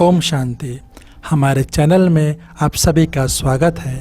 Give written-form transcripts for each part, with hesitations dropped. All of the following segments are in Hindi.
ओम शांति। हमारे चैनल में आप सभी का स्वागत है।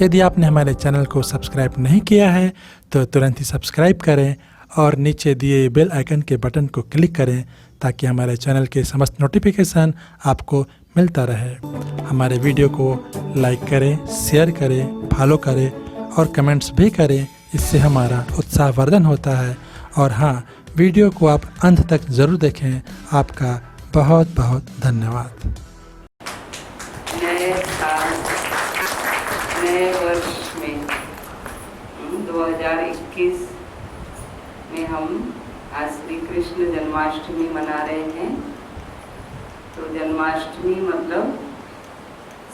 यदि आपने हमारे चैनल को सब्सक्राइब नहीं किया है तो तुरंत ही सब्सक्राइब करें और नीचे दिए बेल आइकन के बटन को क्लिक करें ताकि हमारे चैनल के समस्त नोटिफिकेशन आपको मिलता रहे। हमारे वीडियो को लाइक करें, शेयर करें, फॉलो करें और कमेंट्स भी करें। इससे हमारा उत्साहवर्धन होता है। और हाँ, वीडियो को आप अंत तक ज़रूर देखें। आपका बहुत बहुत धन्यवाद। नए साल, नए वर्ष में 2021 में हम आज श्री कृष्ण जन्माष्टमी मना रहे हैं। तो जन्माष्टमी मतलब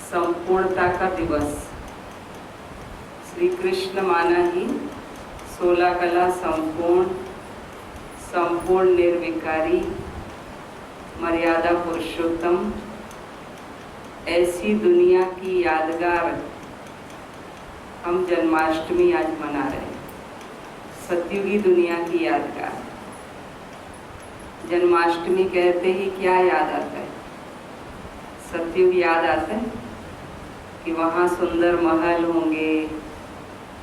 संपूर्णता का दिवस। श्री कृष्ण माना ही 16 कला संपूर्ण, संपूर्ण निर्विकारी, मर्यादा पुरुषोत्तम, ऐसी दुनिया की यादगार हम जन्माष्टमी आज मना रहे हैं। सतयुगी दुनिया की यादगार। जन्माष्टमी कहते ही क्या याद आता है? सतयुग याद आता है कि वहाँ सुंदर महल होंगे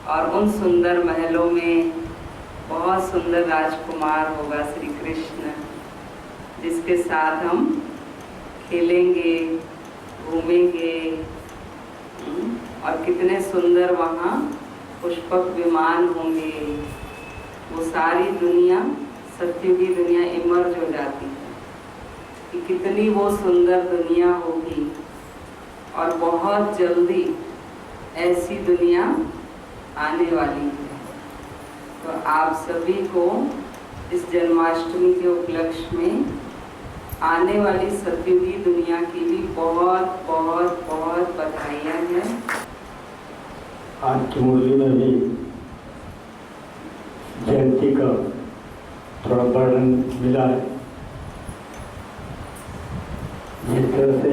और उन सुंदर महलों में बहुत सुंदर राजकुमार होगा श्री कृष्ण, जिसके साथ हम खेलेंगे, घूमेंगे और कितने सुंदर वहाँ पुष्पक विमान होंगे। वो सारी दुनिया, सतयुगी दुनिया इमर्ज हो जाती है कि कितनी वो सुंदर दुनिया होगी। और बहुत जल्दी ऐसी दुनिया आने वाली है। तो आप सभी को इस जन्माष्टमी के उपलक्ष्य में आने वाली सतयुगी दुनिया की भी बहुत बहुत बहुत बधाइयाँ हैं। आज की मुरली में भी जयंती का थोड़ा वर्णन मिला है। जिस तरह से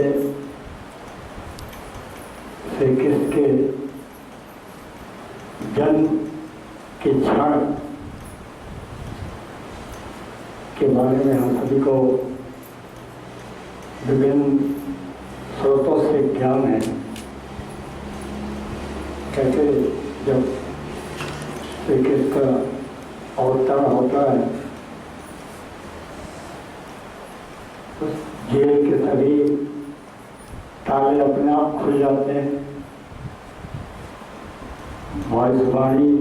श्री कृष्ण के जन्म के क्षण के बारे में हम सभी को विभिन्न स्रोतों से ज्ञान है। कैसे जब श्री कृष्ण का अवतार होता है तो जेल के सभी ताले अपने आप खुल जाते हैं। भविष्यवाणी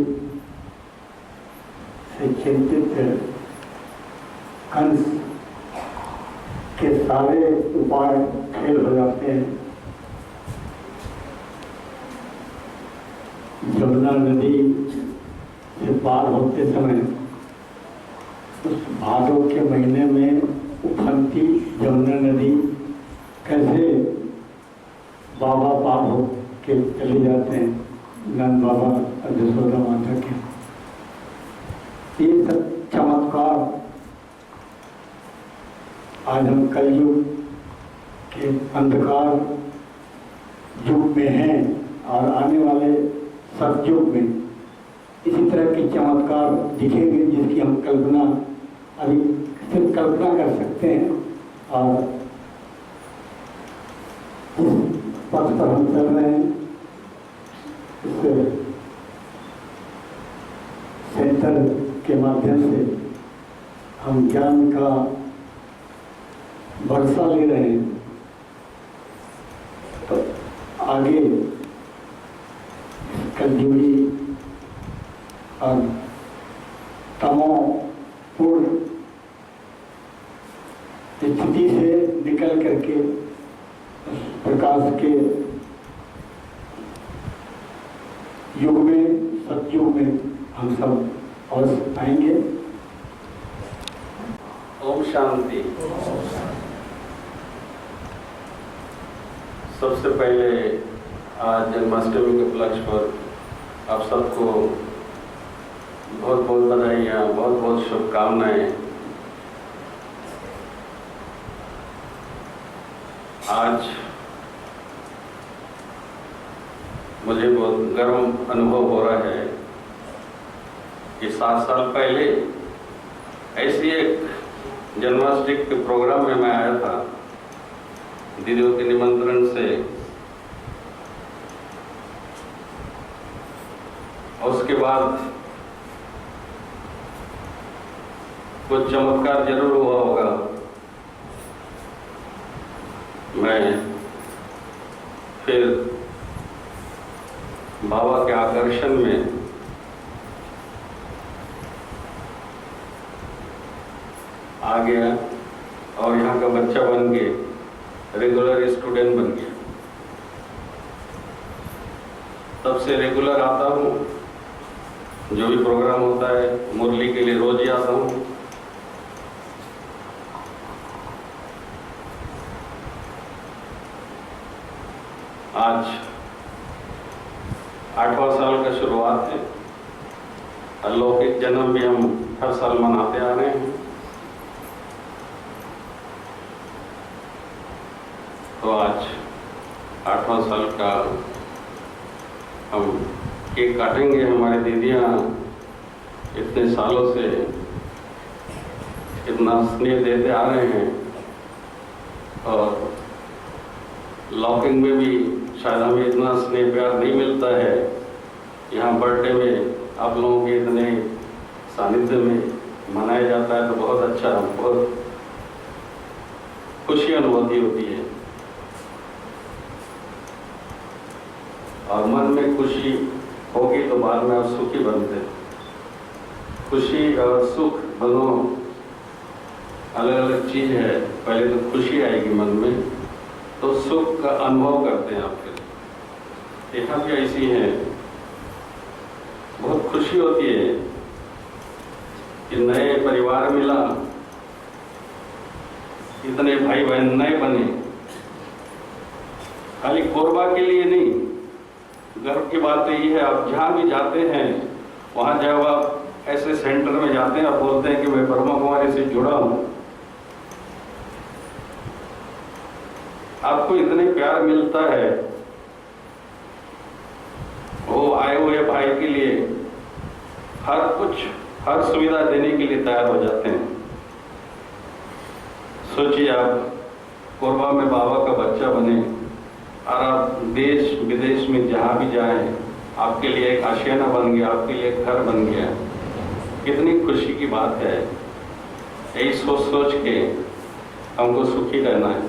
से चिंतित कंस के सारे उपाय फेल हो जाते हैं। यमुना नदी से पार होते समय उस भादों के महीने में उफनती यमुना नदी कैसे बाबा पार हो के चले जाते हैं, नंद बाबा और यशोदा माता के। ये सब चमत्कार आज हम कलयुग के अंधकार युग में हैं और आने वाले सतयुग में इसी तरह के चमत्कार दिखेंगे जिसकी हम कल्पना अभी सिर्फ कल्पना कर सकते हैं। और इस पथ पर हम चल रहे हैं। इस सेंटर के माध्यम से हम ज्ञान का वर्षा ले रहे हैं। तो आगे कलयुगी और तमोपूर्ण स्थिति से निकल करके प्रकाश के युग में, सतयुग में हम सब अवश्य आएंगे। ओम शांति। सबसे पहले आज जन्माष्टमी के उपलक्ष्य पर आप सबको बहुत बहुत बधाइयाँ, बहुत बहुत शुभकामनाएं। आज मुझे बहुत गर्व अनुभव हो रहा है कि 7 साल पहले ऐसी एक जन्माष्टमी के प्रोग्राम में मैं आया था दीदियों के निमंत्रण से और उसके बाद कुछ चमत्कार जरूर हुआ होगा। मैं फिर बाबा के आकर्षण में आ गया और यहाँ का बच्चा बन के रेगुलर स्टूडेंट बन गया। तब से रेगुलर आता हूँ, जो भी प्रोग्राम होता है मुरली के लिए रोज ही आता हूँ। आज 8वां साल का शुरुआत है। अलौकिक जन्म भी हम हर साल मनाते आ रहे हैं। तो आज 8वां साल का हम केक काटेंगे। हमारी दीदियाँ इतने सालों से इतना स्नेह देते आ रहे हैं और लॉकिंग में भी शायद हमें इतना स्नेह प्यार नहीं मिलता है। यहाँ बर्थडे में आप लोगों के इतने सानिध्य में मनाया जाता है तो बहुत अच्छा, बहुत खुशी अनुभूति होती है और मन में खुशी होगी तो बाद में आप सुखी बनते हैं। खुशी और सुख दोनों अलग अलग चीज है। पहले तो खुशी आएगी मन में तो सुख का अनुभव करते हैं आप। फिर यहाँ भी ऐसी है, बहुत खुशी होती है कि नए परिवार मिला, इतने भाई बहन नए बने। खाली कोरबा के लिए नहीं, गर्व की बात यही है आप जहाँ भी जाते हैं वहाँ जब आप ऐसे सेंटर में जाते हैं और बोलते हैं कि मैं ब्रह्मा कुमारी से जुड़ा हूँ, आपको इतने प्यार मिलता है। वो आए हुए भाई के लिए हर कुछ, हर सुविधा देने के लिए तैयार हो जाते हैं। सोचिए आप कोरबा में बाबा का बच्चा बने और आप देश विदेश में जहाँ भी जाएं आपके लिए एक आशियाना बन गया, आपके लिए एक घर बन गया। कितनी खुशी की बात है। यही सोच सोच के हमको सुखी रहना है।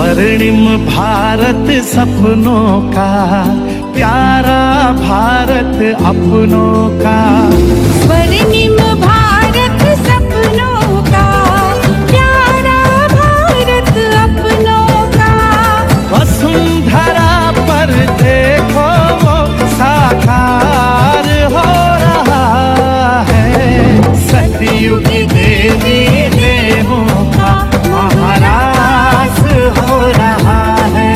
स्वर्णिम भारत सपनों का, प्यारा भारत अपनों का। स्वर्णिम भारत सपनों का, प्यारा भारत अपनों का। वसुंधरा पर देखो वो साकार हो रहा है। सतयुग देवी देवों का महाराज हो रहा है।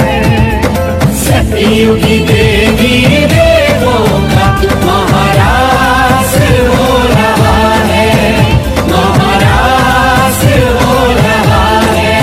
सतयुग देवी देवों का महाराज हो रहा है। महाराज हो रहा है।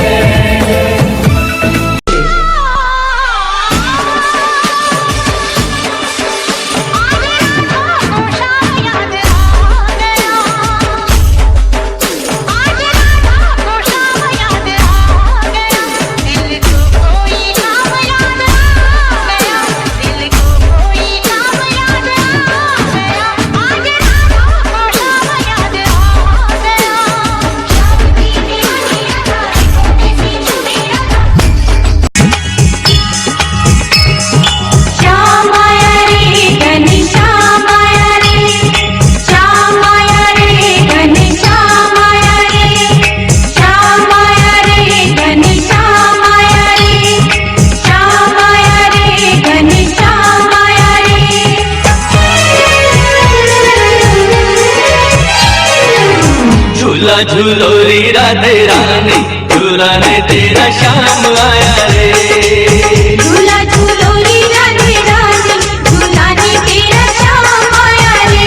झूला झूलो रे राधे रानी, झूलाने तेरा श्याम आया रे। झूला झूलो रे राधे रानी, झूलाने तेरा श्याम आया रे।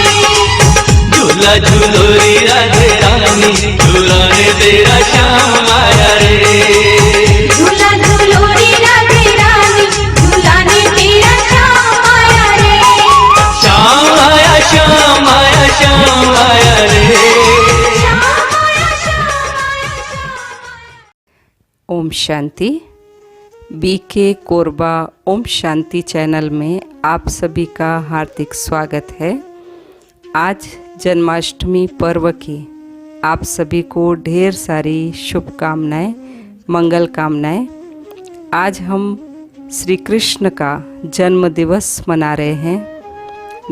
झूला झूलो रे राधे रानी, झूलाने तेरा श्याम आया रे। झूला झूलो रे राधे रानी, झूलाने तेरा श्याम आया रे। श्याम आया श्याम आया श्याम आया रे। ओम शांति। बीके कोरबा ओम शांति चैनल में आप सभी का हार्दिक स्वागत है। आज जन्माष्टमी पर्व की आप सभी को ढेर सारी शुभकामनाएं, मंगल कामनाएं। आज हम श्री कृष्ण का जन्म दिवस मना रहे हैं,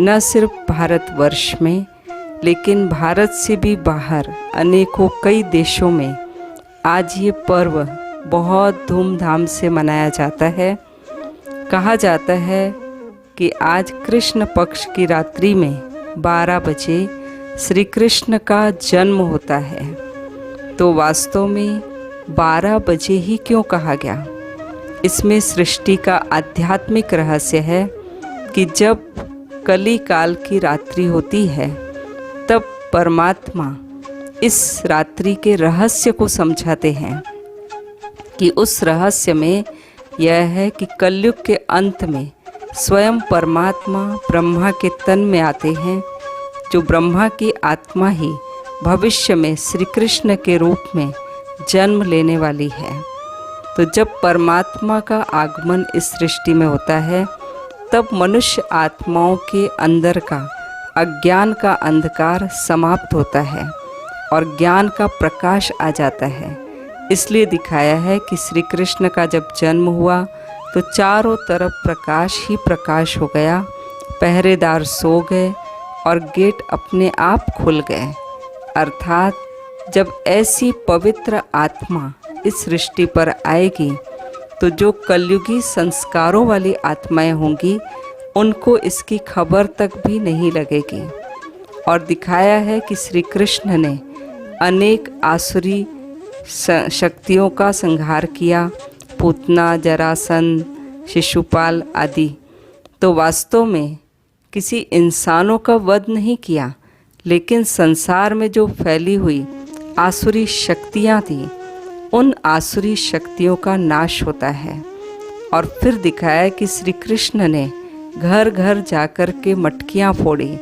न सिर्फ भारतवर्ष में लेकिन भारत से भी बाहर अनेकों कई देशों में आज ये पर्व बहुत धूमधाम से मनाया जाता है। कहा जाता है कि आज कृष्ण पक्ष की रात्रि में 12 बजे श्री कृष्ण का जन्म होता है। तो वास्तव में 12 बजे ही क्यों कहा गया? इसमें सृष्टि का आध्यात्मिक रहस्य है कि जब कली काल की रात्रि होती है तब परमात्मा इस रात्रि के रहस्य को समझाते हैं कि उस रहस्य में यह है कि कलयुग के अंत में स्वयं परमात्मा ब्रह्मा के तन में आते हैं, जो ब्रह्मा की आत्मा ही भविष्य में श्री कृष्ण के रूप में जन्म लेने वाली है। तो जब परमात्मा का आगमन इस सृष्टि में होता है तब मनुष्य आत्माओं के अंदर का अज्ञान का अंधकार समाप्त होता है और ज्ञान का प्रकाश आ जाता है। इसलिए दिखाया है कि श्री कृष्ण का जब जन्म हुआ तो चारों तरफ प्रकाश ही प्रकाश हो गया, पहरेदार सो गए और गेट अपने आप खुल गए। अर्थात जब ऐसी पवित्र आत्मा इस सृष्टि पर आएगी तो जो कलयुगी संस्कारों वाली आत्माएं होंगी उनको इसकी खबर तक भी नहीं लगेगी। और दिखाया है कि श्री कृष्ण ने अनेक आसुरी शक्तियों का संहार किया, पूतना, जरासंध, शिशुपाल आदि। तो वास्तव में किसी इंसानों का वध नहीं किया, लेकिन संसार में जो फैली हुई आसुरी शक्तियाँ थीं उन आसुरी शक्तियों का नाश होता है। और फिर दिखाया कि श्री कृष्ण ने घर घर जाकर के मटकियाँ फोड़ी।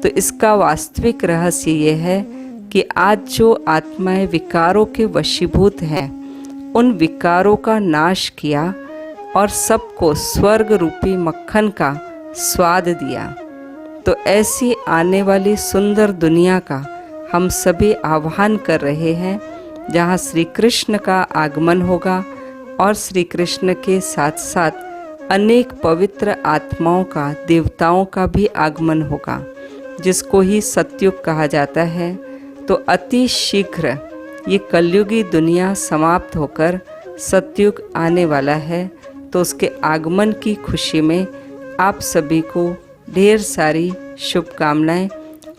तो इसका वास्तविक रहस्य ये है कि आज जो आत्माएं विकारों के वशीभूत हैं उन विकारों का नाश किया और सबको स्वर्ग रूपी मक्खन का स्वाद दिया। तो ऐसी आने वाली सुंदर दुनिया का हम सभी आह्वान कर रहे हैं, जहाँ श्री कृष्ण का आगमन होगा, और श्री कृष्ण के साथ साथ अनेक पवित्र आत्माओं का, देवताओं का भी आगमन होगा, जिसको ही सतयुग कहा जाता है। तो अति शीघ्र ये कलयुगी दुनिया समाप्त होकर सतयुग आने वाला है। तो उसके आगमन की खुशी में आप सभी को ढेर सारी शुभकामनाएं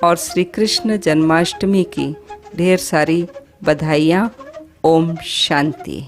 और श्री कृष्ण जन्माष्टमी की ढेर सारी बधाइयाँ। ओम शांति।